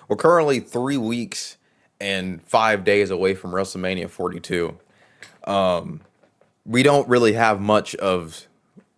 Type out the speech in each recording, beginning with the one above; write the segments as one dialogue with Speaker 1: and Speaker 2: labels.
Speaker 1: We're currently 3 weeks and 5 days away from WrestleMania 42. We don't really have much of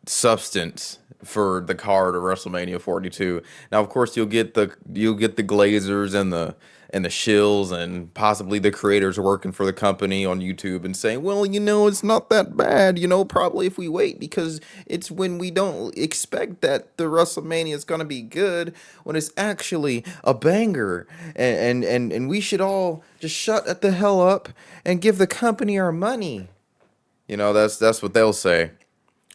Speaker 1: substance for the card of WrestleMania 42. Now, of course, you'll get the Glazers and the shills and possibly the creators working for the company on YouTube and saying, well, it's not that bad, probably if we wait because it's when we don't expect that the WrestleMania is going to be good when it's actually a banger. And we should all just shut the hell up and give the company our money. That's what they'll say.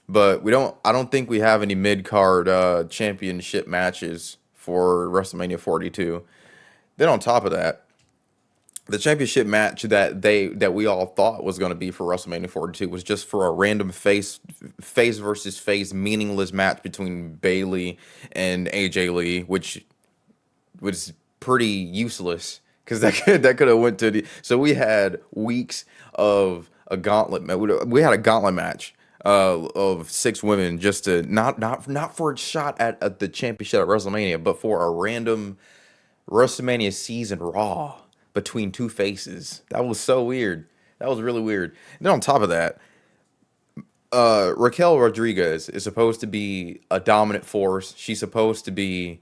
Speaker 1: But I don't think we have any mid card championship matches for WrestleMania 42. Then on top of that, the championship match that we all thought was going to be for WrestleMania 42 was just for a random face versus face meaningless match between Bailey and AJ Lee, which was pretty useless because that could have went to the. So we had weeks of a gauntlet. We had a gauntlet match of 6 women just to not for a shot at the championship at WrestleMania, but for a random WrestleMania season Raw between two faces. That was so weird. That was really weird. And then on top of that, Raquel Rodriguez is supposed to be a dominant force. She's supposed to be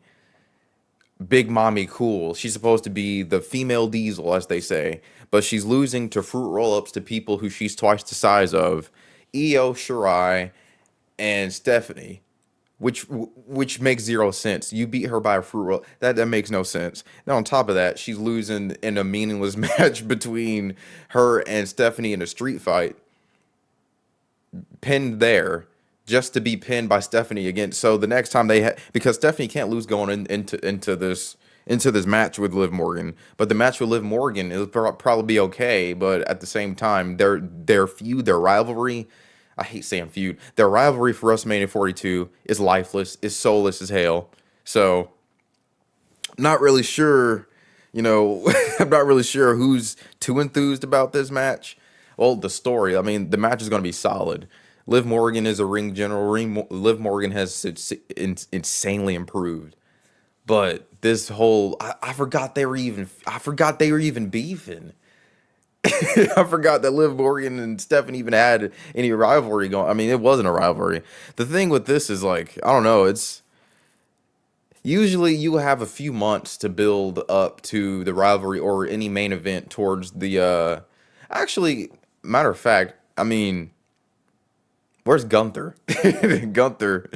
Speaker 1: Big Mommy Cool. She's supposed to be the female Diesel, as they say. But she's losing to fruit roll-ups to people who she's twice the size of. Io Shirai and Stephanie. Which makes zero sense. You beat her by a fruit roll. That makes no sense. Now on top of that, she's losing in a meaningless match between her and Stephanie in a street fight. Pinned there just to be pinned by Stephanie again. So the next time because Stephanie can't lose going into this match with Liv Morgan. But the match with Liv Morgan is probably be okay. But at the same time, their feud, their rivalry. I hate saying feud. Their rivalry for WrestleMania 42 is lifeless, is soulless as hell. So, not really sure, I'm not really sure who's too enthused about this match. Well, the story, I mean, the match is going to be solid. Liv Morgan is a ring general. Liv Morgan has insanely improved. But this whole, I forgot they were even beefing. I forgot that Liv Morgan and Stephanie even had any rivalry going. I mean, it wasn't a rivalry. The thing with this is like, I don't know, it's usually you have a few months to build up to the rivalry or any main event towards the actually, matter of fact, I mean, where's Gunther? Gunther,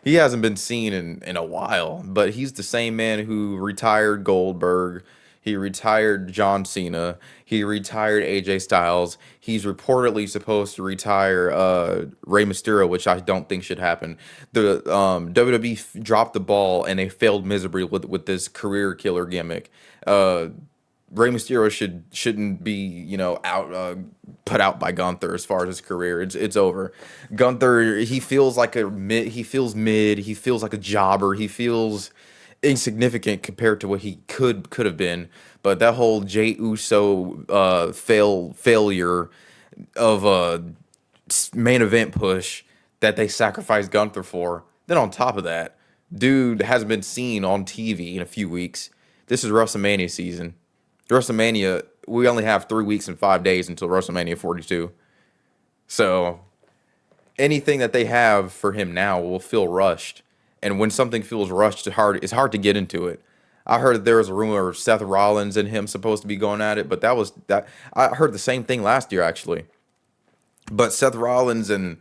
Speaker 1: he hasn't been seen in a while, but he's the same man who retired Goldberg. He retired John Cena. He retired AJ Styles. He's reportedly supposed to retire Rey Mysterio, which I don't think should happen. The WWE dropped the ball and they failed miserably with this career killer gimmick. Rey Mysterio shouldn't be out put out by Gunther as far as his career. It's over. Gunther, he feels like he feels mid. He feels like a jobber. He feels insignificant compared to what he could have been. But that whole Jey Uso failure of a main event push that they sacrificed Gunther for. Then on top of that, dude hasn't been seen on TV in a few weeks. This is WrestleMania season. WrestleMania, we only have 3 weeks and 5 days until WrestleMania 42. So anything that they have for him now will feel rushed. And when something feels rushed, it's hard to get into it. I heard there was a rumor of Seth Rollins and him supposed to be going at it, but I heard the same thing last year actually. But Seth Rollins and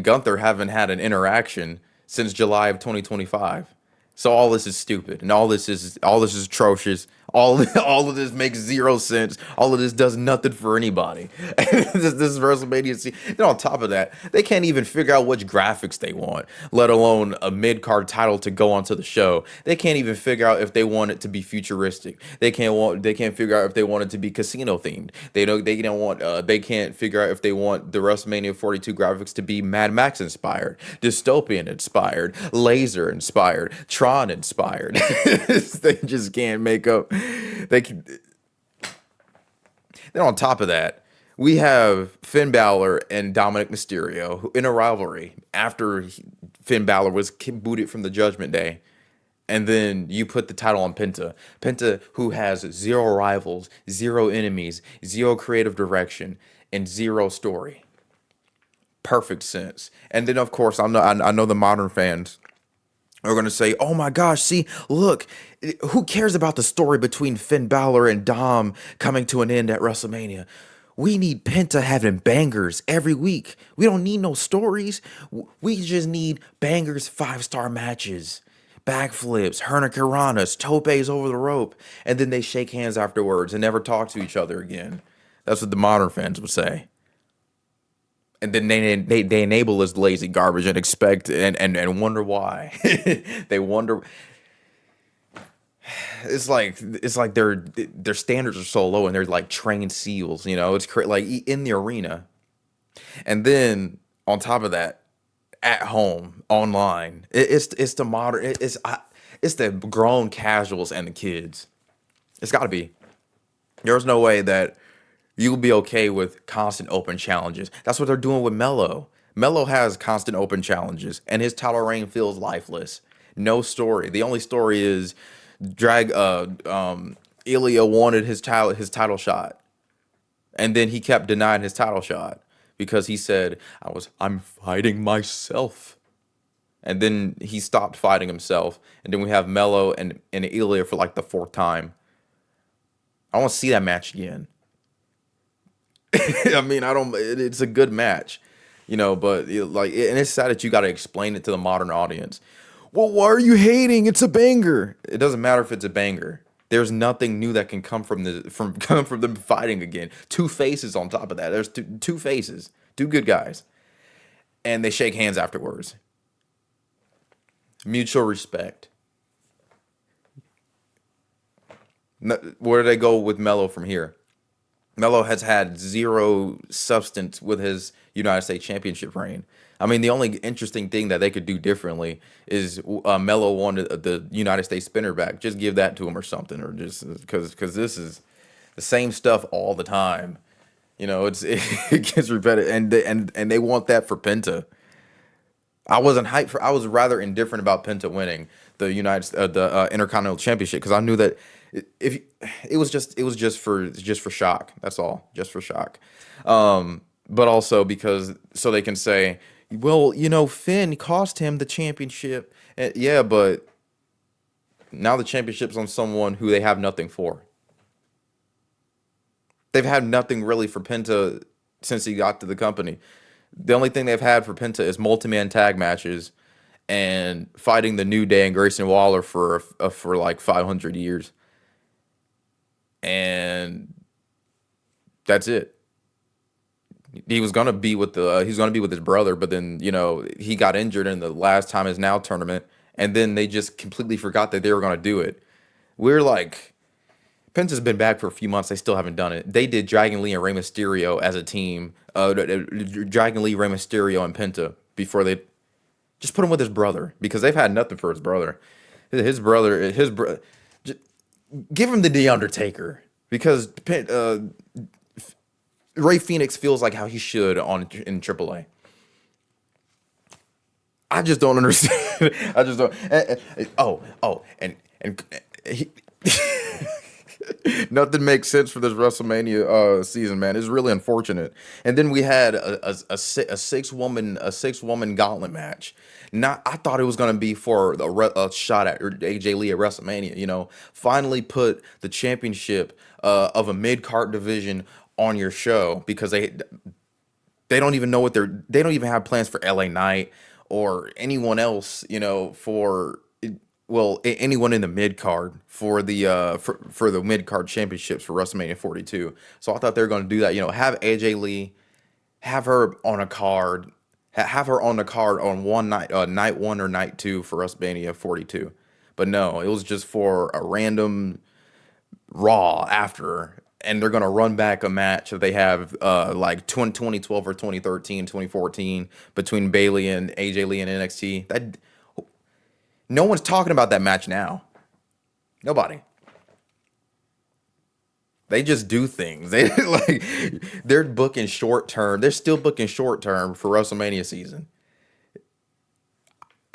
Speaker 1: Gunther haven't had an interaction since July of 2025. So all this is stupid, and all this is atrocious. All of this makes zero sense. All of this does nothing for anybody. This is WrestleMania. And on top of that, they can't even figure out which graphics they want, let alone a mid-card title to go onto the show. They can't even figure out if they want it to be futuristic. They can't figure out if they want it to be casino themed. They can't figure out if they want the WrestleMania 42 graphics to be Mad Max inspired, dystopian inspired, laser inspired, Tron inspired. They just can't make up. They can. Then on top of that, we have Finn Balor and Dominic Mysterio in a rivalry after Finn Balor was booted from the Judgment Day. And then you put the title on Penta. Penta, who has zero rivals, zero enemies, zero creative direction, and zero story. Perfect sense. And then, of course, I know the modern fans are going to say, oh my gosh, see, look, who cares about the story between Finn Balor and Dom coming to an end at WrestleMania? We need Penta having bangers every week. We don't need no stories. We just need bangers, 5-star matches, backflips, hurricanranas, topes over the rope, and then they shake hands afterwards and never talk to each other again. That's what the modern fans would say. And then they enable this lazy garbage and expect and wonder why. They wonder. It's like their standards are so low and they're like trained seals. It's like in the arena, and then on top of that, at home online, it's the modern. It's the grown casuals and the kids. It's got to be. There's no way that you'll be okay with constant open challenges. That's what they're doing with Melo. Melo has constant open challenges, and his title reign feels lifeless. No story. The only story is Ilya wanted his title shot, and then he kept denying his title shot because he said, I'm fighting myself. And then he stopped fighting himself, and then we have Melo and Ilya for like the fourth time. I want to see that match again. I mean, I don't. It's a good match, but and it's sad that you got to explain it to the modern audience. Well, why are you hating? It's a banger. It doesn't matter if it's a banger. There's nothing new that can come from come from them fighting again. Two faces on top of that. There's two faces, two good guys, and they shake hands afterwards. Mutual respect. Where do they go with Melo from here? Melo has had zero substance with his United States Championship reign. I mean, the only interesting thing that they could do differently is Melo wanted the United States spinner back. Just give that to him or something, or just because this is the same stuff all the time. It gets repetitive, and they want that for Penta. I wasn't hyped for. I was rather indifferent about Penta winning the Intercontinental Championship because I knew that if it was just for shock. That's all, just for shock. But also because so they can say, well, Finn cost him the championship. Yeah, but now the championship's on someone who they have nothing for. They've had nothing really for Penta since he got to the company. The only thing they've had for Penta is multi-man tag matches and fighting the New Day and Grayson Waller for like 500 years. And that's it. He was gonna be with his brother, but then he got injured in the last Time Is Now tournament, and then they just completely forgot that they were gonna do it. We're like, Penta's been back for a few months. They still haven't done it. They did Dragon Lee and Rey Mysterio as a team. Dragon Lee, Rey Mysterio, and Penta before they just put him with his brother because they've had nothing for his brother. His brother. Give him the Undertaker because Ray Phoenix feels like how he should in AAA. I just don't understand. I just don't. And he, nothing makes sense for this WrestleMania season, man. It's really unfortunate. And then we had a six woman gauntlet match. I thought it was gonna be for a shot at AJ Lee at WrestleMania. Finally put the championship of a mid card division on your show because they don't even know they don't even have plans for LA Knight or anyone else. Anyone in the mid card for the for the mid card championships for WrestleMania 42. So I thought they were going to do that. Have AJ Lee, have her on a card, have her on the card on one night, night one or night two for WrestleMania 42. But no, it was just for a random Raw after, and they're going to run back a match that they have like 2012 or 2013, 2014 between Bayley and AJ Lee in NXT. No one's talking about that match now. Nobody. They just do things. They're booking short term. They're still booking short term for WrestleMania season.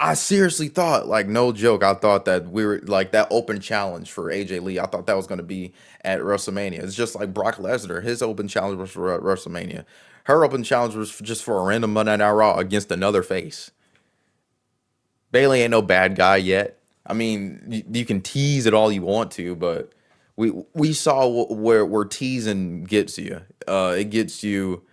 Speaker 1: I seriously thought, like, no joke, I thought that we were like that open challenge for AJ Lee. I thought that was going to be at WrestleMania. It's just like Brock Lesnar. His open challenge was for WrestleMania. Her open challenge was just for a random Monday Night Raw against another face. Bailey ain't no bad guy yet. I mean, you can tease it all you want to, but we saw where teasing gets you. It gets you.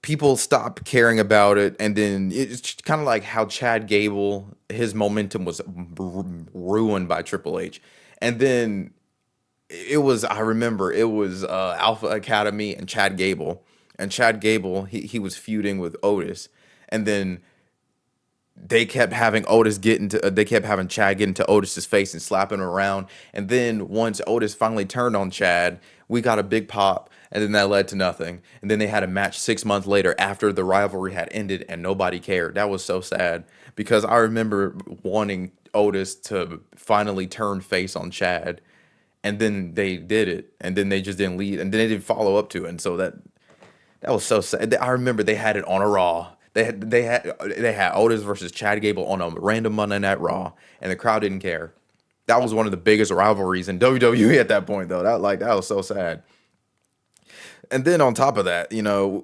Speaker 1: People stop caring about it, and then it's kind of like how Chad Gable, his momentum was ruined by Triple H, and then it was, I remember it was Alpha Academy and Chad Gable, he was feuding with Otis, and then they kept having Chad get into Otis's face and slapping him around. And then once Otis finally turned on Chad, we got a big pop, and then that led to nothing. And then they had a match 6 months later after the rivalry had ended, and nobody cared. That was so sad because I remember wanting Otis to finally turn face on Chad, and then they did it, and then they just didn't lead, and then they didn't follow up to it, and so that was so sad. I remember they had it on a Raw. They had Otis versus Chad Gable on a random Monday Night Raw, and the crowd didn't care. That was one of the biggest rivalries in WWE at that point, though. That was so sad. And then on top of that,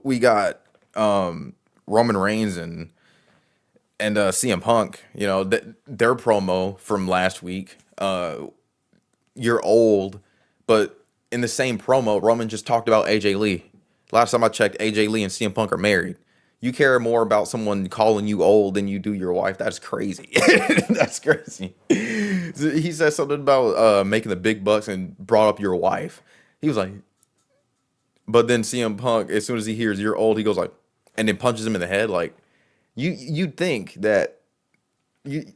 Speaker 1: we got Roman Reigns and CM Punk. Their promo from last week. You're old, but in the same promo, Roman just talked about AJ Lee. Last time I checked, AJ Lee and CM Punk are married. You care more about someone calling you old than you do your wife. That's crazy. That's crazy. He said something about making the big bucks and brought up your wife. He was like, but then CM Punk, as soon as he hears you're old, he goes like, and then punches him in the head. Like, you'd think that you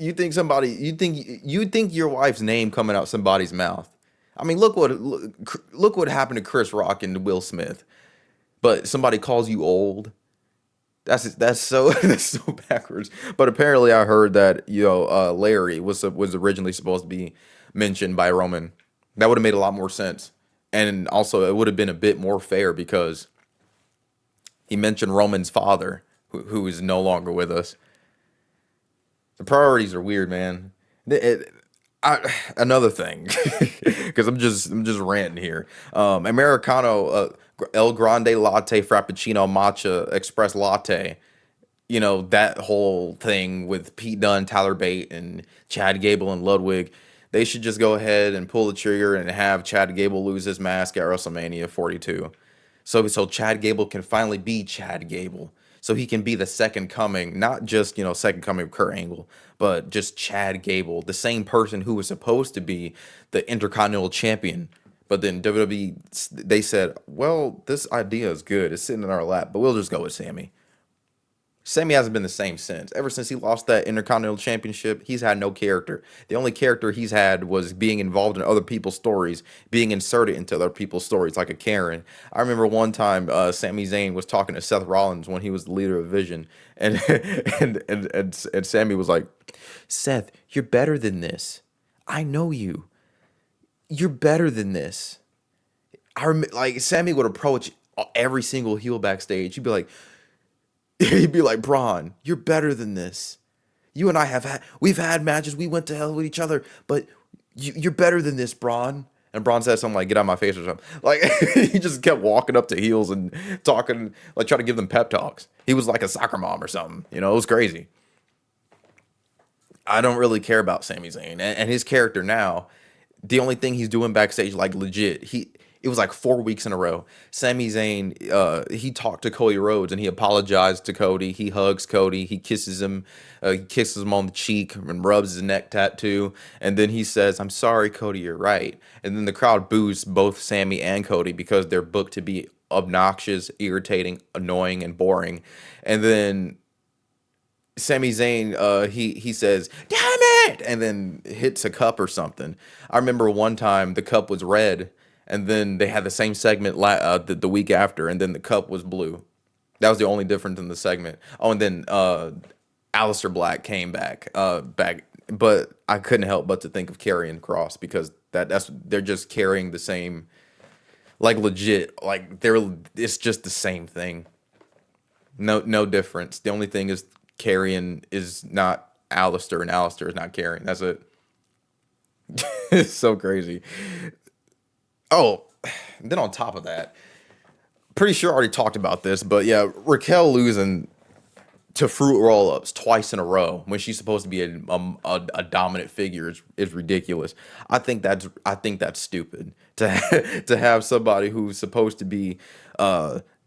Speaker 1: you think your wife's name coming out somebody's mouth. I mean, look what happened to Chris Rock and Will Smith. But somebody calls you old. That's so that's so backwards. But apparently, I heard that Larry was originally supposed to be mentioned by Roman. That would have made a lot more sense, and also it would have been a bit more fair because he mentioned Roman's father, who is no longer with us. The priorities are weird, man. Another thing, because I'm just ranting here. Americano, El Grande Latte, Frappuccino, Matcha, Express Latte. That whole thing with Pete Dunne, Tyler Bate, and Chad Gable and Ludwig. They should just go ahead and pull the trigger and have Chad Gable lose his mask at WrestleMania 42. So Chad Gable can finally be Chad Gable. So he can be the second coming, not just, second coming of Kurt Angle, but just Chad Gable, the same person who was supposed to be the Intercontinental Champion. But then WWE, they said, well, this idea is good. It's sitting in our lap, but we'll just go with Sammy. Sammy hasn't been the same since. Ever since he lost that Intercontinental Championship, he's had no character. The only character he's had was being involved in other people's stories, being inserted into other people's stories, like a Karen. I remember one time Sami Zayn was talking to Seth Rollins when he was the leader of Vision, and and Sammy was like, "Seth, you're better than this. I know you. You're better than this." Like Sammy would approach every single heel backstage. He'd be like, Braun, you're better than this. You and I we've had matches. We went to hell with each other, but you're better than this, Braun. And Braun said something like, get out of my face or something. Like, he just kept walking up to heels and talking, like, trying to give them pep talks. He was like a soccer mom or something. It was crazy. I don't really care about Sami Zayn and his character now. The only thing he's doing backstage, like, legit, it was like 4 weeks in a row. Sami Zayn, he talked to Cody Rhodes and he apologized to Cody. He hugs Cody. He kisses him. He kisses him on the cheek and rubs his neck tattoo. And then he says, I'm sorry, Cody, you're right. And then the crowd boos both Sami and Cody because they're booked to be obnoxious, irritating, annoying, and boring. And then Sami Zayn, he says, damn it! And then hits a cup or something. I remember one time the cup was red. And then they had the same segment the week after, and then the cup was blue. That was the only difference in the segment. Oh, and then Aleister Black came back, but I couldn't help but to think of Karrion Kross because they're just carrying the same, like legit, like it's just the same thing. No difference. The only thing is Carrion is not Alistair and Alistair is not Carrion. That's it. It's so crazy. Oh, then on top of that, pretty sure I already talked about this, but yeah, Raquel losing to fruit roll-ups twice in a row when she's supposed to be a dominant figure is ridiculous. I think that's stupid to have somebody who's supposed to be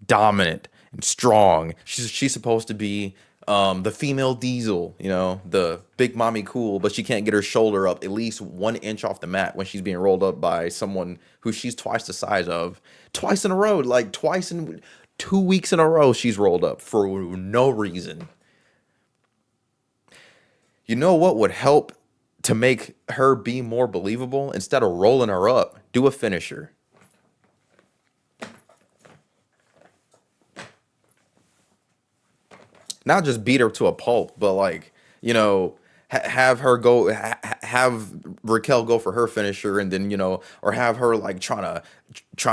Speaker 1: dominant and strong. She's supposed to be the female Diesel, the big mommy cool, but she can't get her shoulder up at least 1 inch off the mat when she's being rolled up by someone who she's twice the size of, twice in a row, like twice in 2 weeks in a row she's rolled up for no reason. You know what would help to make her be more believable? Instead of rolling her up, do a finisher. Not just beat her to a pulp, but like, have her go, have Raquel go for her finisher, and then or have her like trying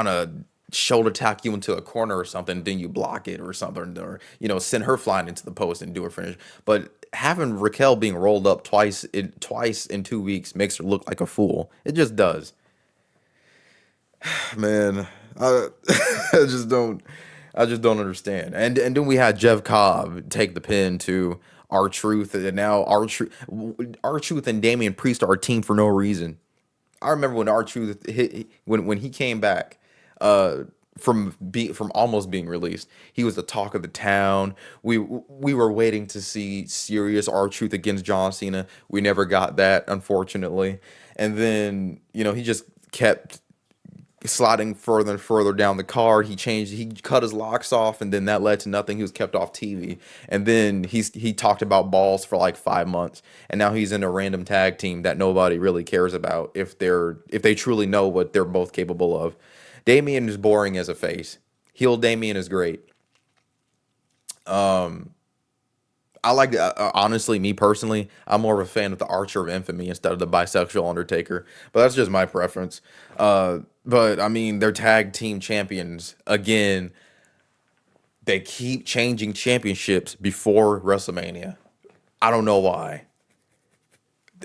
Speaker 1: to shoulder tack you into a corner or something, then you block it or something, or send her flying into the post and do her finish. But having Raquel being rolled up twice in 2 weeks makes her look like a fool. It just does. Man, I, I just don't. I just don't understand. And then we had Jeff Cobb take the pin to R Truth, and now R Truth and Damian Priest are a team for no reason. I remember when R Truth hit when he came back from almost being released. He was the talk of the town. We were waiting to see serious R Truth against John Cena. We never got that, unfortunately. And then he just kept sliding further and further down the card. He cut his locks off, and then that led to nothing. He was kept off TV. And then he talked about balls for like 5 months. And now he's in a random tag team that nobody really cares about if they truly know what they're both capable of. Damien is boring as a face. Heel Damien is great. I like, honestly, me personally, I'm more of a fan of the Archer of Infamy instead of the bisexual Undertaker, but that's just my preference. But I mean, they're tag team champions again. They keep changing championships before WrestleMania. I don't know why.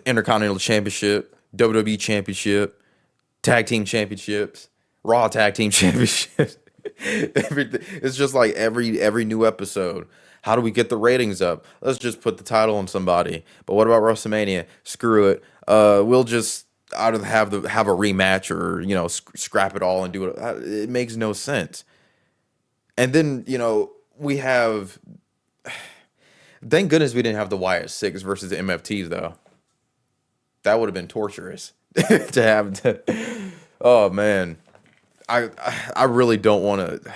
Speaker 1: Intercontinental Championship, WWE Championship, Tag Team Championships, Raw Tag Team Championships. Everything. It's just like every new episode. How do we get the ratings up? Let's just put the title on somebody. But what about WrestleMania? Screw it. We'll just either have a rematch or scrap it all and do it. It makes no sense. And then we have. Thank goodness we didn't have the Wyatt Six versus the MFTs though. That would have been torturous to have. Oh man, I really don't want to.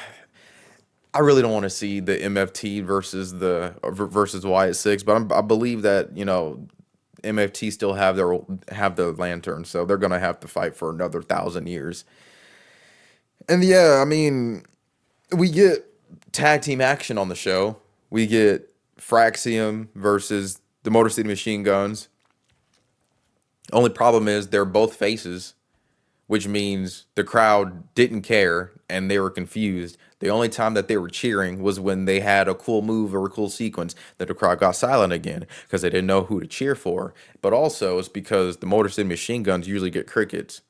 Speaker 1: I really don't want to see the MFT versus Wyatt Six, but I believe that MFT still have the lantern, so they're gonna have to fight for another 1,000 years. And yeah, I mean, we get tag team action on the show. We get Fraxium versus the Motor City Machine Guns. Only problem is they're both faces, which means the crowd didn't care and they were confused. The only time that they were cheering was when they had a cool move or a cool sequence that the crowd got silent again because they didn't know who to cheer for. But also it's because the Motor City Machine Guns usually get crickets.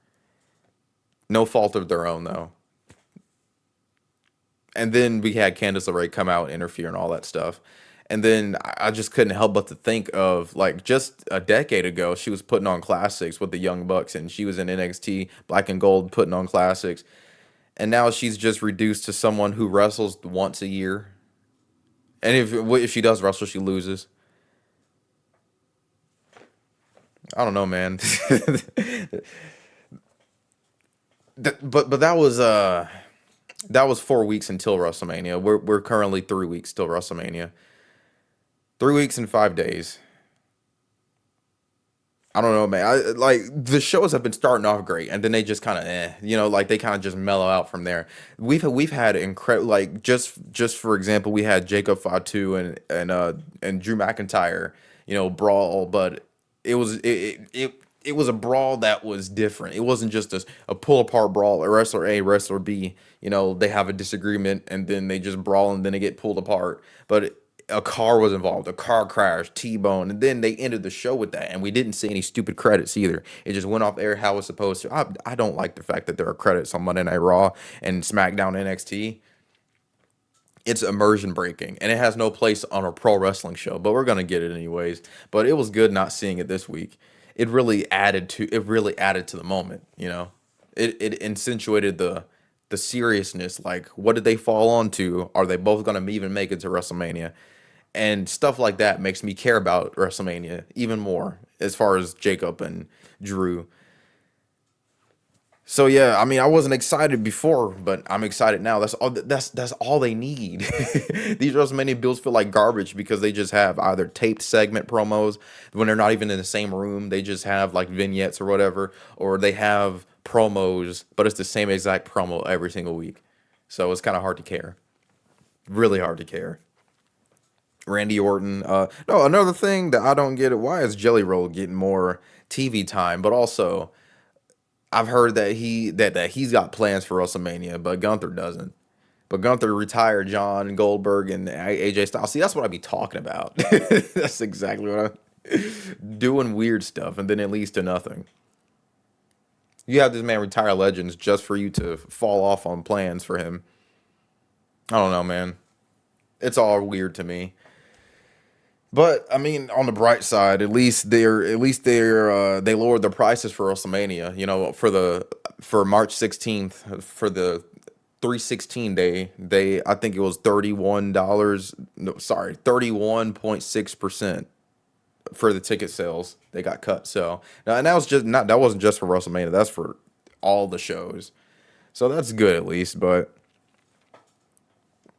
Speaker 1: No fault of their own, though. And then we had Candice LeRae come out, interfere, and all that stuff. And then I just couldn't help but to think of, like, just a decade ago, she was putting on classics with the Young Bucks, and she was in NXT Black and Gold putting on classics. And now she's just reduced to someone who wrestles once a year. And if she does wrestle, she loses. I don't know, man. But that was 4 weeks until WrestleMania. We're currently 3 weeks till WrestleMania. 3 weeks and 5 days. I don't know, man. Like the shows have been starting off great, and then they just kind of, like they kind of just mellow out from there. We've had incredible, like just for example, we had Jacob Fatu and Drew McIntyre, brawl, but it was a brawl that was different. It wasn't just a pull apart brawl. A wrestler A, wrestler B, they have a disagreement and then they just brawl and then they get pulled apart. But a car was involved, a car crash, T-bone, and then they ended the show with that, and we didn't see any stupid credits either. It just went off air how it's supposed to. I don't like the fact that there are credits on Monday Night Raw and SmackDown NXT. It's immersion breaking, and it has no place on a pro wrestling show, but we're gonna get it anyways. But it was good not seeing it this week. It really added to the moment, you know. It accentuated the seriousness. Like, what did they fall onto? Are they both gonna even make it to WrestleMania? And stuff like that makes me care about WrestleMania even more as far as Jacob and Drew. So yeah, I mean, I wasn't excited before, but I'm excited now. That's all they need. These WrestleMania builds feel like garbage because they just have either taped segment promos when they're not even in the same room. They just have like vignettes or whatever, or they have promos, but it's the same exact promo every single week. So it's kind of hard to care. Really hard to care. Randy Orton. No, another thing that I don't get it. Why is Jelly Roll getting more TV time? But also, I've heard that he's got plans for WrestleMania, but Gunther doesn't. But Gunther retired John Goldberg and AJ Styles. See, that's what I be talking about. That's exactly what I'm doing, weird stuff, and then it leads to nothing. You have this man retire legends just for you to fall off on plans for him. I don't know, man. It's all weird to me. But I mean, on the bright side, they lowered the prices for WrestleMania. You know, for March 16th for the 316 day, I think it was $31. No, sorry, 31.6% for the ticket sales. They got cut. So now, and that wasn't just for WrestleMania. That's for all the shows. So that's good at least, but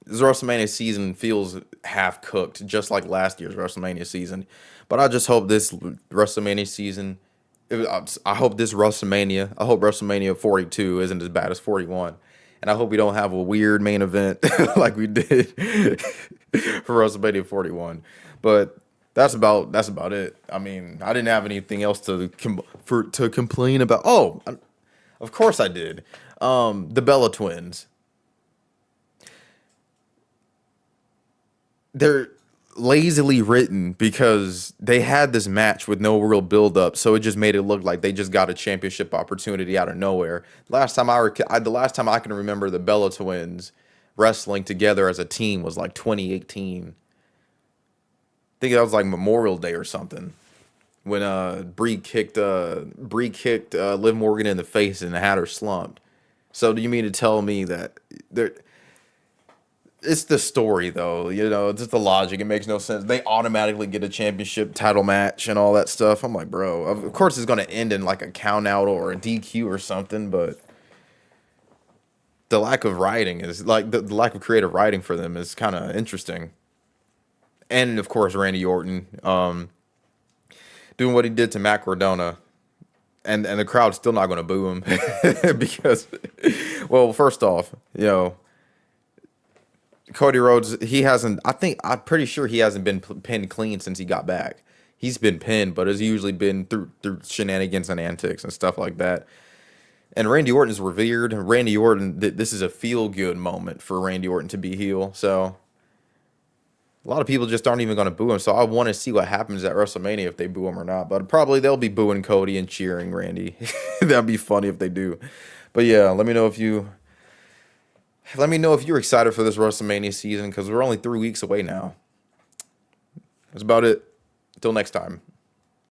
Speaker 1: this WrestleMania season feels half cooked, just like last year's WrestleMania season. But I just hope this WrestleMania season, I hope WrestleMania 42 isn't as bad as 41. And I hope we don't have a weird main event like we did for WrestleMania 41. But that's about it. I mean, I didn't have anything else to complain about. Oh, of course I did. The Bella Twins. They're lazily written because they had this match with no real build up, so it just made it look like they just got a championship opportunity out of nowhere. The last time I can remember the Bella Twins wrestling together as a team was like 2018. I think that was like Memorial Day or something when Bree kicked Liv Morgan in the face and had her slumped. So do you mean to tell me that there? It's the story, though. You know, it's just the logic. It makes no sense. They automatically get a championship title match and all that stuff. I'm like, bro, of course it's going to end in like a count out or a DQ or something, but the lack of writing is like the lack of creative writing for them is kind of interesting. And of course, Randy Orton doing what he did to Matt Cardona. And the crowd's still not going to boo him because, well, first off, you know, Cody Rhodes, I'm pretty sure he hasn't been pinned clean since he got back. He's been pinned, but it's usually been through shenanigans and antics and stuff like that. And Randy Orton is revered. Randy Orton, this is a feel good moment for Randy Orton to be heel. So a lot of people just aren't even going to boo him. So I want to see what happens at WrestleMania if they boo him or not. But probably they'll be booing Cody and cheering Randy. That'd be funny if they do. But yeah, let me know if you're excited for this WrestleMania season because we're only 3 weeks away now. That's about it. Until next time.